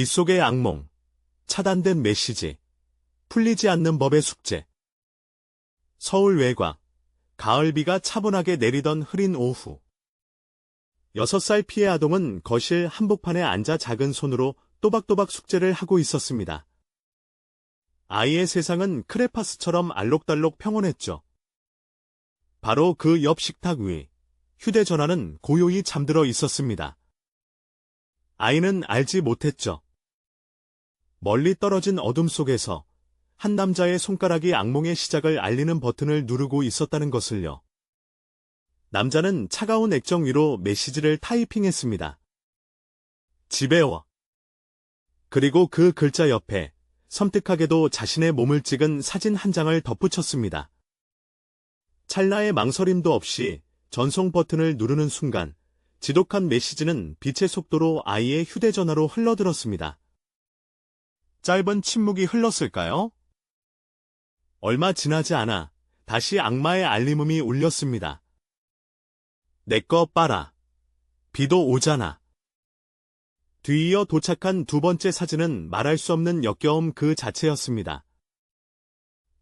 빗속의 악몽, 차단된 메시지, 풀리지 않는 법의 숙제. 서울 외곽, 가을비가 차분하게 내리던 흐린 오후. 6살 피해 아동은 거실 한복판에 앉아 작은 손으로 또박또박 숙제를 하고 있었습니다. 아이의 세상은 크레파스처럼 알록달록 평온했죠. 바로 그 옆 식탁 위, 휴대전화는 고요히 잠들어 있었습니다. 아이는 알지 못했죠. 멀리 떨어진 어둠 속에서 한 남자의 손가락이 악몽의 시작을 알리는 버튼을 누르고 있었다는 것을요. 남자는 차가운 액정 위로 메시지를 타이핑했습니다. 집에 와. 그리고 그 글자 옆에 섬뜩하게도 자신의 몸을 찍은 사진 한 장을 덧붙였습니다. 찰나의 망설임도 없이 전송 버튼을 누르는 순간 지독한 메시지는 빛의 속도로 아이의 휴대전화로 흘러들었습니다. 짧은 침묵이 흘렀을까요? 얼마 지나지 않아 다시 악마의 알림음이 울렸습니다. 내꺼 빨아. 비도 오잖아. 뒤이어 도착한 두 번째 사진은 말할 수 없는 역겨움 그 자체였습니다.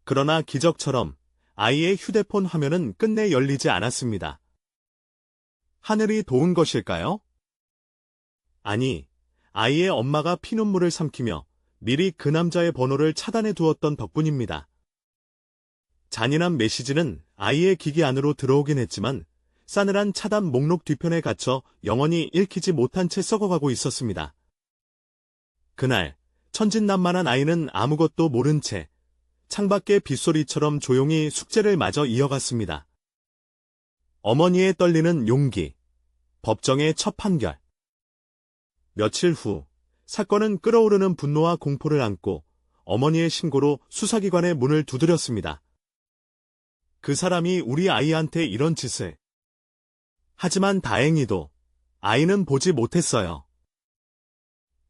그러나 기적처럼 아이의 휴대폰 화면은 끝내 열리지 않았습니다. 하늘이 도운 것일까요? 아니, 아이의 엄마가 피눈물을 삼키며 미리 그 남자의 번호를 차단해 두었던 덕분입니다. 잔인한 메시지는 아이의 기기 안으로 들어오긴 했지만 싸늘한 차단 목록 뒤편에 갇혀 영원히 읽히지 못한 채 썩어가고 있었습니다. 그날 천진난만한 아이는 아무것도 모른 채 창밖의 빗소리처럼 조용히 숙제를 마저 이어갔습니다. 어머니의 떨리는 용기, 법정의 첫 판결. 며칠 후 사건은 끓어오르는 분노와 공포를 안고 어머니의 신고로 수사기관의 문을 두드렸습니다. 그 사람이 우리 아이한테 이런 짓을. 하지만 다행히도 아이는 보지 못했어요.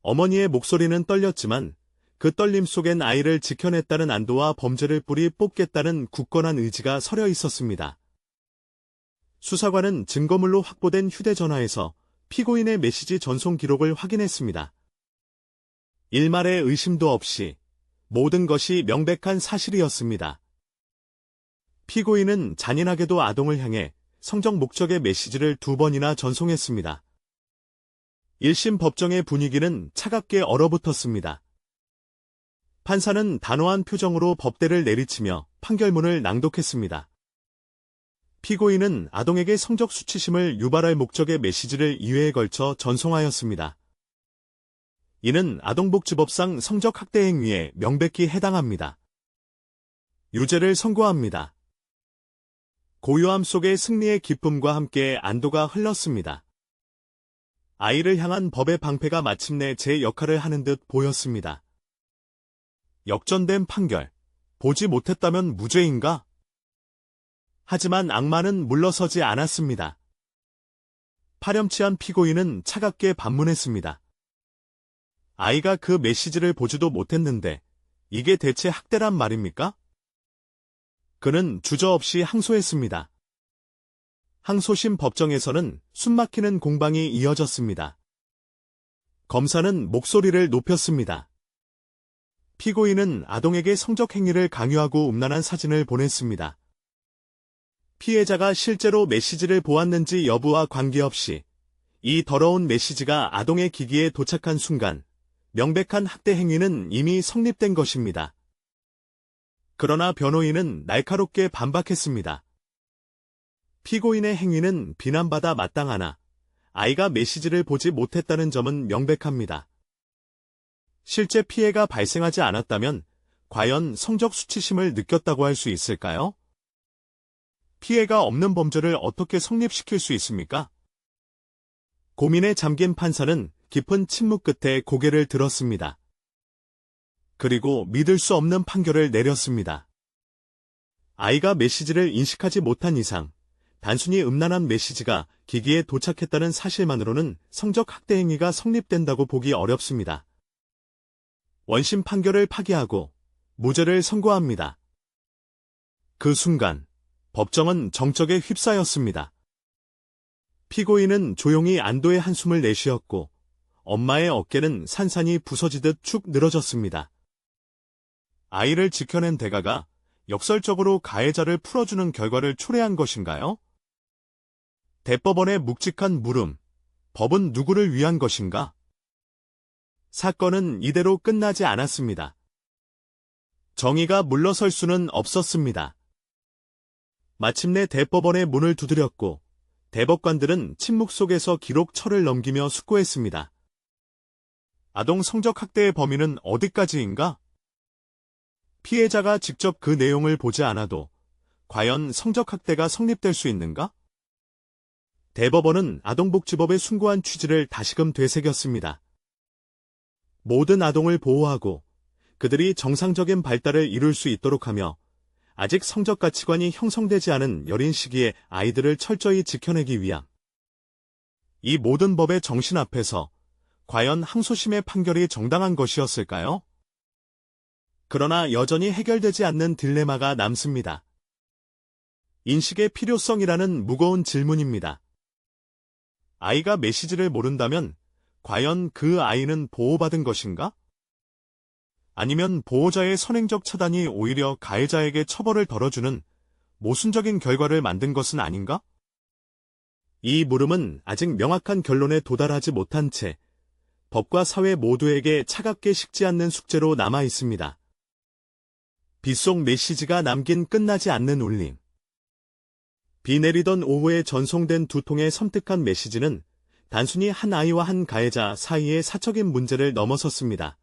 어머니의 목소리는 떨렸지만 그 떨림 속엔 아이를 지켜냈다는 안도와 범죄를 뿌리 뽑겠다는 굳건한 의지가 서려 있었습니다. 수사관은 증거물로 확보된 휴대전화에서 피고인의 메시지 전송 기록을 확인했습니다. 일말의 의심도 없이 모든 것이 명백한 사실이었습니다. 피고인은 잔인하게도 아동을 향해 성적 목적의 메시지를 2번이나 전송했습니다. 1심 법정의 분위기는 차갑게 얼어붙었습니다. 판사는 단호한 표정으로 법대를 내리치며 판결문을 낭독했습니다. 피고인은 아동에게 성적 수치심을 유발할 목적의 메시지를 2회에 걸쳐 전송하였습니다. 이는 아동복지법상 성적학대 행위에 명백히 해당합니다. 유죄를 선고합니다. 고요함 속의 승리의 기쁨과 함께 안도가 흘렀습니다. 아이를 향한 법의 방패가 마침내 제 역할을 하는 듯 보였습니다. 역전된 판결. 보지 못했다면 무죄인가? 하지만 악마는 물러서지 않았습니다. 파렴치한 피고인은 차갑게 반문했습니다. 아이가 그 메시지를 보지도 못했는데 이게 대체 학대란 말입니까? 그는 주저없이 항소했습니다. 항소심 법정에서는 숨막히는 공방이 이어졌습니다. 검사는 목소리를 높였습니다. 피고인은 아동에게 성적 행위를 강요하고 음란한 사진을 보냈습니다. 피해자가 실제로 메시지를 보았는지 여부와 관계없이 이 더러운 메시지가 아동의 기기에 도착한 순간 명백한 학대 행위는 이미 성립된 것입니다. 그러나 변호인은 날카롭게 반박했습니다. 피고인의 행위는 비난받아 마땅하나 아이가 메시지를 보지 못했다는 점은 명백합니다. 실제 피해가 발생하지 않았다면 과연 성적 수치심을 느꼈다고 할 수 있을까요? 피해가 없는 범죄를 어떻게 성립시킬 수 있습니까? 고민에 잠긴 판사는 깊은 침묵 끝에 고개를 들었습니다. 그리고 믿을 수 없는 판결을 내렸습니다. 아이가 메시지를 인식하지 못한 이상 단순히 음란한 메시지가 기기에 도착했다는 사실만으로는 성적 학대 행위가 성립된다고 보기 어렵습니다. 원심 판결을 파기하고 무죄를 선고합니다. 그 순간 법정은 정적에 휩싸였습니다. 피고인은 조용히 안도의 한숨을 내쉬었고 엄마의 어깨는 산산이 부서지듯 축 늘어졌습니다. 아이를 지켜낸 대가가 역설적으로 가해자를 풀어주는 결과를 초래한 것인가요? 대법원의 묵직한 물음, 법은 누구를 위한 것인가? 사건은 이대로 끝나지 않았습니다. 정의가 물러설 수는 없었습니다. 마침내 대법원의 문을 두드렸고 대법관들은 침묵 속에서 기록 철을 넘기며 숙고했습니다. 아동 성적 학대의 범위는 어디까지인가? 피해자가 직접 그 내용을 보지 않아도 과연 성적 학대가 성립될 수 있는가? 대법원은 아동복지법의 숭고한 취지를 다시금 되새겼습니다. 모든 아동을 보호하고 그들이 정상적인 발달을 이룰 수 있도록 하며 아직 성적 가치관이 형성되지 않은 여린 시기에 아이들을 철저히 지켜내기 위함. 이 모든 법의 정신 앞에서 과연 항소심의 판결이 정당한 것이었을까요? 그러나 여전히 해결되지 않는 딜레마가 남습니다. 인식의 필요성이라는 무거운 질문입니다. 아이가 메시지를 모른다면 과연 그 아이는 보호받은 것인가? 아니면 보호자의 선행적 차단이 오히려 가해자에게 처벌을 덜어주는 모순적인 결과를 만든 것은 아닌가? 이 물음은 아직 명확한 결론에 도달하지 못한 채 법과 사회 모두에게 차갑게 식지 않는 숙제로 남아 있습니다. 빗속 메시지가 남긴 끝나지 않는 울림. 비 내리던 오후에 전송된 두 통의 섬뜩한 메시지는 단순히 한 아이와 한 가해자 사이의 사적인 문제를 넘어섰습니다.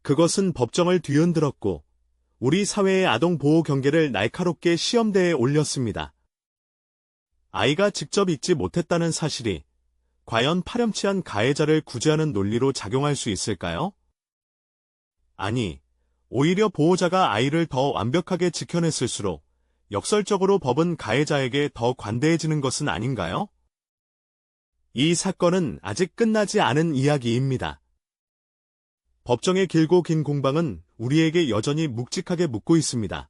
그것은 법정을 뒤흔들었고 우리 사회의 아동 보호 경계를 날카롭게 시험대에 올렸습니다. 아이가 직접 읽지 못했다는 사실이 과연 파렴치한 가해자를 구제하는 논리로 작용할 수 있을까요? 아니, 오히려 보호자가 아이를 더 완벽하게 지켜냈을수록 역설적으로 법은 가해자에게 더 관대해지는 것은 아닌가요? 이 사건은 아직 끝나지 않은 이야기입니다. 법정의 길고 긴 공방은 우리에게 여전히 묵직하게 묻고 있습니다.